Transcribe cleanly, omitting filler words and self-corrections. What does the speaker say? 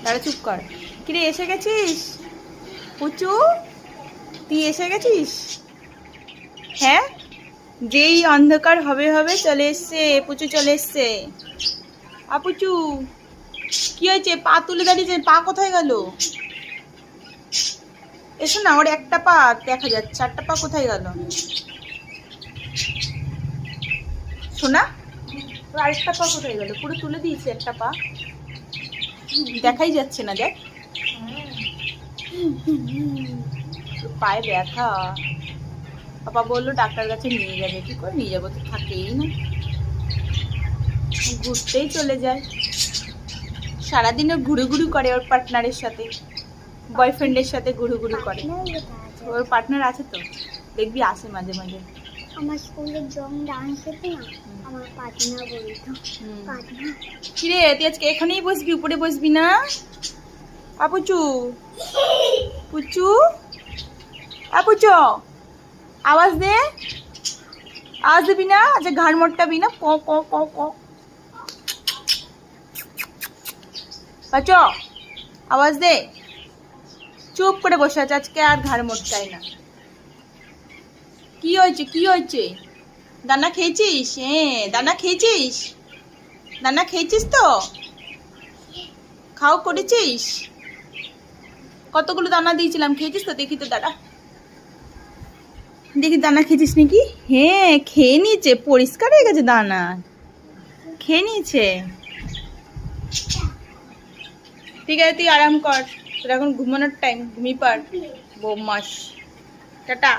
দাঁড়া, চুপ কর। কিরে, এসে গেছিস পুচু? তুই এসে গেছিস? হ্যাঁ, যেই অন্ধকার হবে হবে চলে এসছে পুচু, চলে এসছে। আপুচু, কি হয়েছে? পা তুলে দাঁড়িয়েছে, পা কোথায় গেল? এসো না, ওর একটা পা দেখা যাচ্ছে, চারটা পা কোথায় গেল? শোনা, ওর আরেকটা পা কোথায় গেল? পুরো তুলে দিয়েছে একটা পা, দেখাই যাচ্ছে না। দেখ, পায়ে ব্যথা। পাপা বললো ডাক্তার কাছে নিয়ে যাবে। কি করে নিয়ে যাবো? তো থাকেই না, ঘুরতেই চলে যায়। সারাদিন ও ঘুরু ঘুরু করে ওর পার্টনারের সাথে, বয়ফ্রেন্ডের সাথে ঘুরু ঘুরু করে। ওর পার্টনার আছে তো, দেখবি আসে মাঝে মাঝে। আমার স্কুলের জং ডান্স হতো না, আমার পার্টনার বলতো পার্টনার। কিরে, তুই আজকে এখানেই বসবি? উপরে বসবি না? আপুচু, পুচু, আপুচু, আওয়াজ দে। আওয়াজ দিবি না? আচ্ছা, ঘাড় মোটকাবি না? ক ক ক ক। পাচু, আওয়াজ দে। চুপ করে বসে আছে আজকে, আর ঘাড় মোটকায় না। কি হয়েছে? কি হয়েছে? দানা খেয়েছিস? হ্যাঁ, দানা খেয়েছিস? দানা খেয়েছিস তো? খাও করেছিস? কতগুলো দানা দিয়েছিলাম, খেয়েছিস তো? দেখি তো, দাঁড়া দেখি দানা খেয়েছিস নাকি। হ্যাঁ, খেয়ে নিয়েছে, পরিষ্কার হয়ে গেছে দানা, খেয়ে নিয়েছে। ঠিক আছে, তুই আরাম কর, তোর এখন ঘুমানোর টাইম, ঘুমিয়ে পার। Boumas, tata.